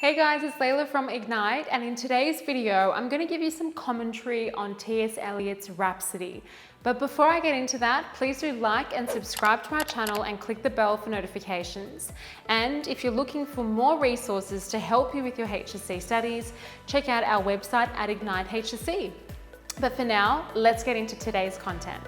Hey guys, it's Layla from Ignite, and in today's video, I'm going to give you some commentary on T.S. Eliot's Rhapsody. But before I get into that, please do like and subscribe to my channel and click the bell for notifications. And if you're looking for more resources to help you with your HSC studies, check out our website at Ignite HSC. But for now, let's get into today's content.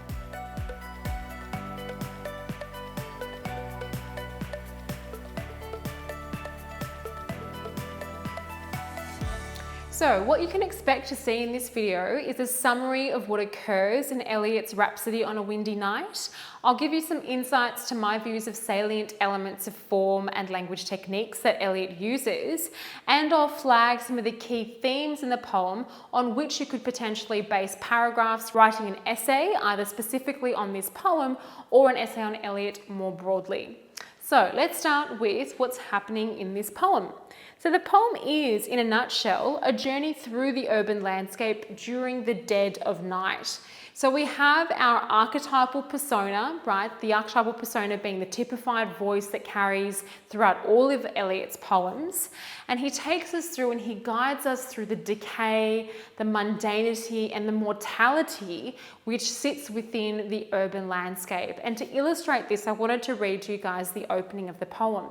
So what you can expect to see in this video is a summary of what occurs in Eliot's Rhapsody on a Windy Night. I'll give you some insights to my views of salient elements of form and language techniques that Eliot uses, and I'll flag some of the key themes in the poem on which you could potentially base paragraphs writing an essay, either specifically on this poem or an essay on Eliot more broadly. So let's start with what's happening in this poem. So the poem is, in a nutshell, a journey through the urban landscape during the dead of night. So we have our archetypal persona, right? The archetypal persona being the typified voice that carries throughout all of Eliot's poems. And he takes us through and he guides us through the decay, the mundanity, and the mortality which sits within the urban landscape. And to illustrate this, I wanted to read to you guys the opening of the poem.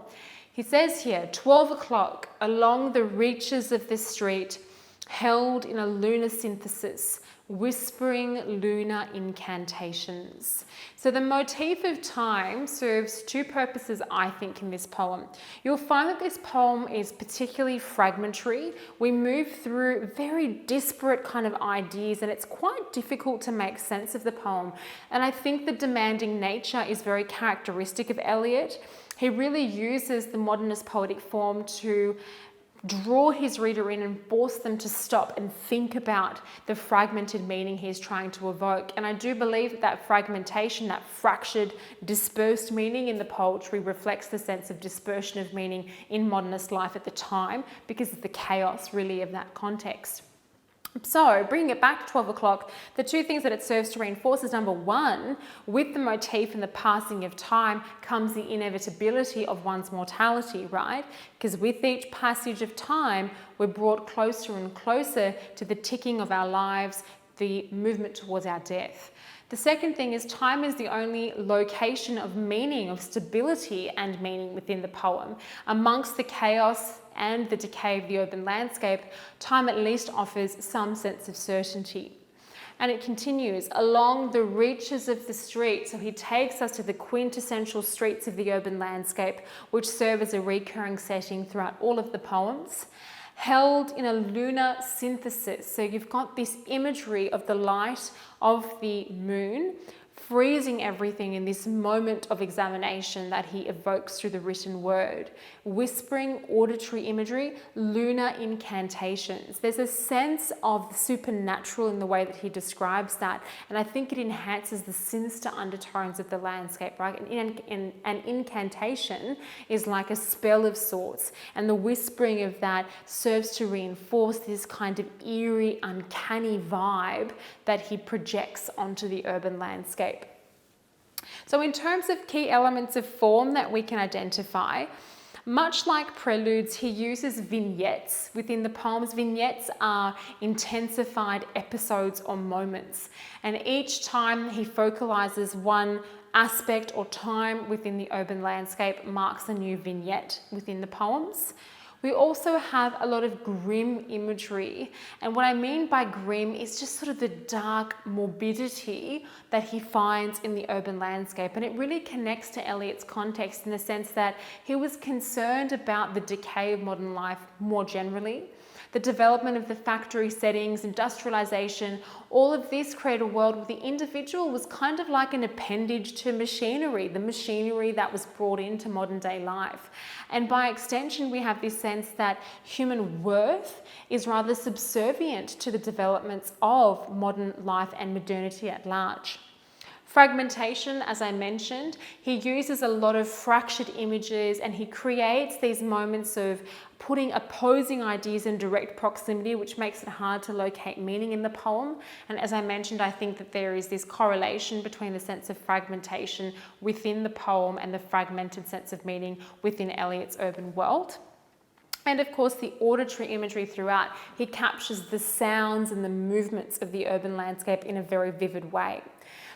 He says here, 12 o'clock, along the reaches of the street, held in a lunar synthesis, whispering lunar incantations. So the motif of time serves two purposes, I think, in this poem. You'll find that this poem is particularly fragmentary. We move through very disparate kind of ideas, and it's quite difficult to make sense of the poem. And I think the demanding nature is very characteristic of Eliot. He really uses the modernist poetic form to draw his reader in and force them to stop and think about the fragmented meaning he's trying to evoke. And I do believe that that fragmentation, that fractured, dispersed meaning in the poetry reflects the sense of dispersion of meaning in modernist life at the time, because of the chaos really of that context. So bringing it back to 12 o'clock, the two things that it serves to reinforce is, number one, with the motif and the passing of time comes the inevitability of one's mortality, right? Because with each passage of time, we're brought closer and closer to the ticking of our lives, the movement towards our death. The second thing is time is the only location of meaning, of stability and meaning within the poem. Amongst the chaos and the decay of the urban landscape, time at least offers some sense of certainty. And it continues, along the reaches of the street. So he takes us to the quintessential streets of the urban landscape, which serve as a recurring setting throughout all of the poems. Held in a lunar synthesis. So you've got this imagery of the light of the moon freezing everything in this moment of examination that he evokes through the written word. Whispering auditory imagery, lunar incantations. There's a sense of the supernatural in the way that he describes that, and I think it enhances the sinister undertones of the landscape, right? An incantation is like a spell of sorts, and the whispering of that serves to reinforce this kind of eerie, uncanny vibe that he projects onto the urban landscape. So in terms of key elements of form that we can identify, much like preludes, he uses vignettes within the poems. Vignettes are intensified episodes or moments, and each time he focalizes one aspect or time within the urban landscape marks a new vignette within the poems. We also have a lot of grim imagery, and what I mean by grim is just sort of the dark morbidity that he finds in the urban landscape, and it really connects to Eliot's context in the sense that he was concerned about the decay of modern life more generally. The development of the factory settings, industrialization, all of this created a world where the individual was kind of like an appendage to machinery, the machinery that was brought into modern day life. And by extension, we have this sense that human worth is rather subservient to the developments of modern life and modernity at large. Fragmentation, as I mentioned, he uses a lot of fractured images, and he creates these moments of putting opposing ideas in direct proximity, which makes it hard to locate meaning in the poem. And as I mentioned, I think that there is this correlation between the sense of fragmentation within the poem and the fragmented sense of meaning within Eliot's urban world. And of course, the auditory imagery throughout, he captures the sounds and the movements of the urban landscape in a very vivid way.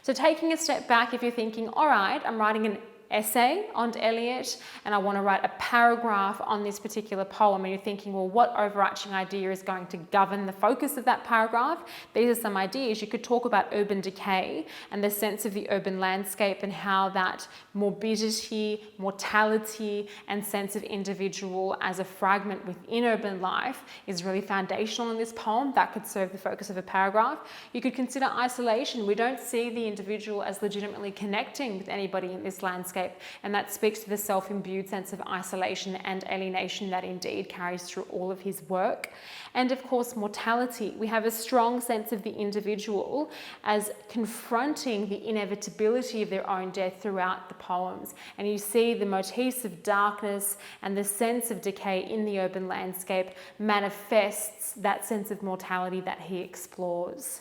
So taking a step back, if you're thinking, all right, I'm writing an essay on Eliot and I want to write a paragraph on this particular poem, and you're thinking, well, what overarching idea is going to govern the focus of that paragraph? These are some ideas. You could talk about urban decay and the sense of the urban landscape and how that morbidity, mortality, and sense of individual as a fragment within urban life is really foundational in this poem. That could serve the focus of a paragraph. You could consider isolation. We don't see the individual as legitimately connecting with anybody in this landscape, and that speaks to the self-imbued sense of isolation and alienation that indeed carries through all of his work. And of course, mortality. We have a strong sense of the individual as confronting the inevitability of their own death throughout the poems. And you see the motifs of darkness and the sense of decay in the urban landscape manifests that sense of mortality that he explores.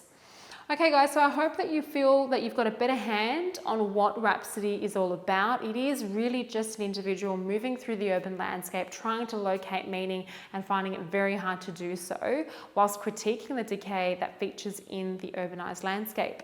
Okay guys, so I hope that you feel that you've got a better hand on what Rhapsody is all about. It is really just an individual moving through the urban landscape, trying to locate meaning and finding it very hard to do so, whilst critiquing the decay that features in the urbanized landscape.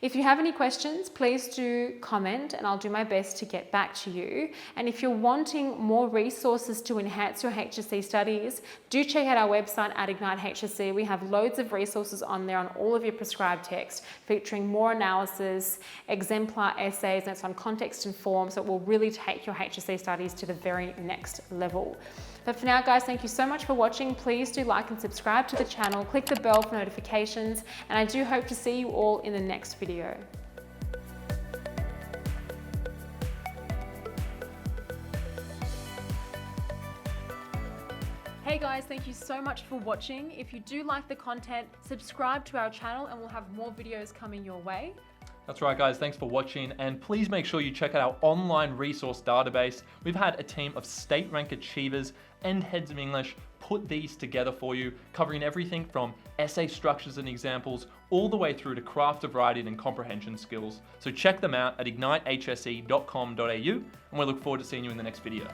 If you have any questions, please do comment and I'll do my best to get back to you. And if you're wanting more resources to enhance your HSC studies, do check out our website at Ignite HSC. We have loads of resources on there on all of your prescribed text, featuring more analysis, exemplar essays, and it's on context and form, so it will really take your HSC studies to the very next level. But for now, guys, thank you so much for watching. Please do like and subscribe to the channel, click the bell for notifications, and I do hope to see you all in the next video. Hey guys, thank you so much for watching. If you do like the content, subscribe to our channel and we'll have more videos coming your way. That's right, guys. Thanks for watching. And please make sure you check out our online resource database. We've had a team of state rank achievers and heads of English put these together for you, covering everything from essay structures and examples all the way through to craft of writing and comprehension skills. So check them out at ignitehsc.com.au, and we look forward to seeing you in the next video.